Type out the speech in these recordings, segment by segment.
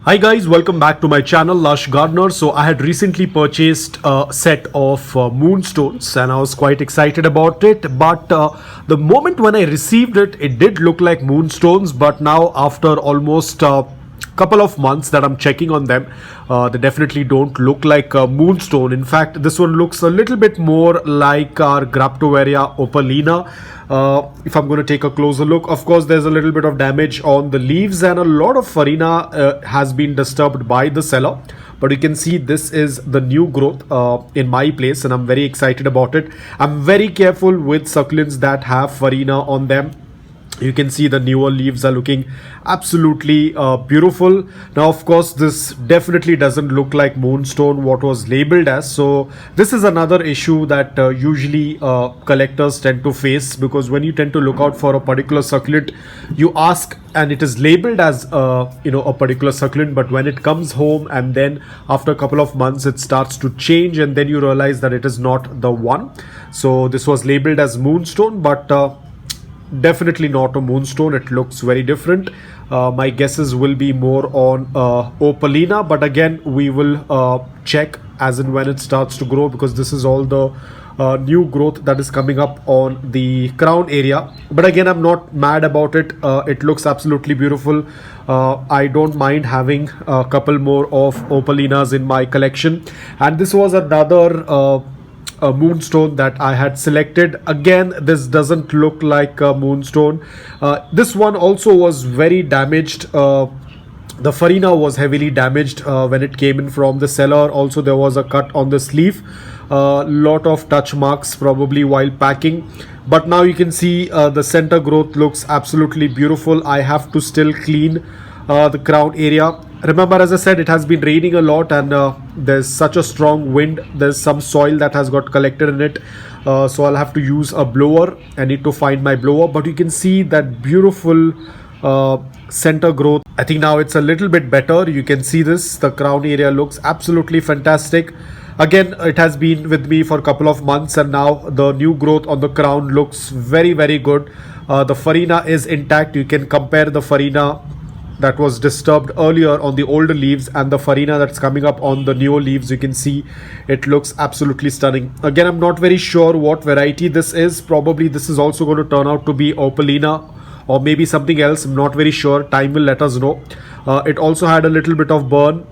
Hi guys, welcome back to my channel Lush Gardener. So I had recently purchased a set of Moonstones and I was quite excited about it, but the moment when I received it, it did look like Moonstones, but now after almost couple of months that I'm checking on them, they definitely don't look like Moonstone. In fact, this one looks a little bit more like our Graptovaria opalina. If I'm going to take a closer look, of course there's a little bit of damage on the leaves and a lot of farina has been disturbed by the seller, but you can see this is the new growth in my place and I'm very excited about it. I'm very careful with succulents that have farina on them. You can see the newer leaves are looking absolutely beautiful. Now, of course, this definitely doesn't look like Moonstone, what was labeled as. So this is another issue that usually collectors tend to face, because when you tend to look out for a particular succulent, you ask and it is labeled as a particular succulent, but when it comes home and then after a couple of months it starts to change and then you realize that it is not the one. So this was labeled as Moonstone, but definitely not a Moonstone. It looks very different. My guesses will be more on opalina, but again we will check as and when it starts to grow, because this is all the new growth that is coming up on the crown area. But again, I'm not mad about it. It looks absolutely beautiful. I don't mind having a couple more of opalinas in my collection, and this was another a Moonstone that I had selected. Again, this doesn't look like a Moonstone. This one also was very damaged. The farina was heavily damaged when it came in from the seller. Also, there was a cut on the sleeve, lot of touch marks probably while packing, but now you can see the center growth looks absolutely beautiful. I have to still clean the crown area. Remember, as I said, it has been raining a lot and there's such a strong wind. There's some soil that has got collected in it, so I'll have to use a blower. I need to find my blower, but you can see that beautiful center growth. I think now it's a little bit better. You can see this, the crown area looks absolutely fantastic. Again, it has been with me for a couple of months and now the new growth on the crown looks very, very good. The farina is intact. You can compare the farina that was disturbed earlier on the older leaves and the farina that's coming up on the newer leaves. You can see it looks absolutely stunning. Again, I'm not very sure what variety this is. Probably this is also going to turn out to be opalina or maybe something else. I'm not very sure. Time will let us know. It also had a little bit of burn.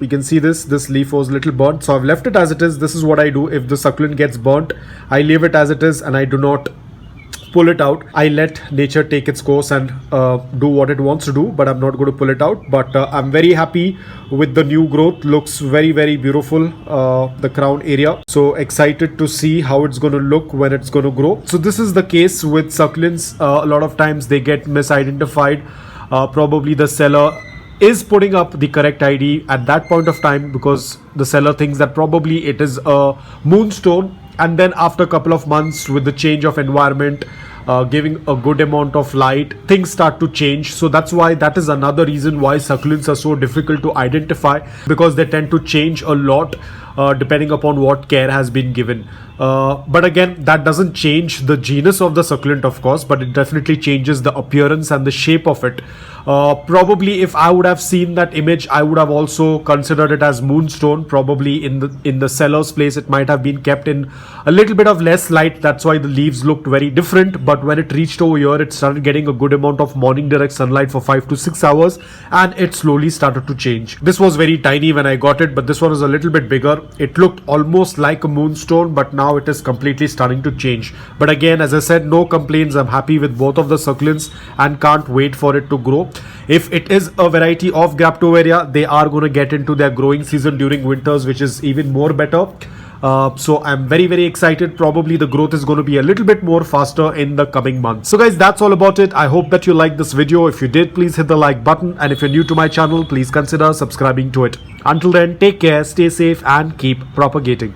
You can see this leaf was a little burnt, so I've left it as it is. This is what I do. If the succulent gets burnt, I leave it as it is and I do not pull it out. I let nature take its course and do what it wants to do, but I'm not going to pull it out. But I'm very happy with the new growth. Looks very, very beautiful, the crown area. So excited to see how it's going to look when it's going to grow. So this is the case with succulents. A lot of times they get misidentified. Probably the seller is putting up the correct ID at that point of time because the seller thinks that probably it is a Moonstone, and then after a couple of months with the change of environment, giving a good amount of light, things start to change. So that's why, that is another reason why succulents are so difficult to identify, because they tend to change a lot depending upon what care has been given. But again, that doesn't change the genus of the succulent, of course, but it definitely changes the appearance and the shape of it. Probably if I would have seen that image, I would have also considered it as Moonstone. Probably in the seller's place it might have been kept in a little bit of less light. That's why the leaves looked very different. But when it reached over here, it started getting a good amount of morning direct sunlight for 5 to 6 hours and it slowly started to change. This was very tiny when I got it, but this one is a little bit bigger. It looked almost like a Moonstone, but now it is completely starting to change. But again, as I said, no complaints. I'm happy with both of the succulents and can't wait for it to grow. If it is a variety of Graptovaria, they are going to get into their growing season during winters, which is even more better. So I'm very, very excited. Probably the growth is going to be a little bit more faster in the coming months. So guys, that's all about it. I hope that you liked this video. If you did, please hit the like button, and if you're new to my channel, please consider subscribing to it. Until then, take care, stay safe and keep propagating.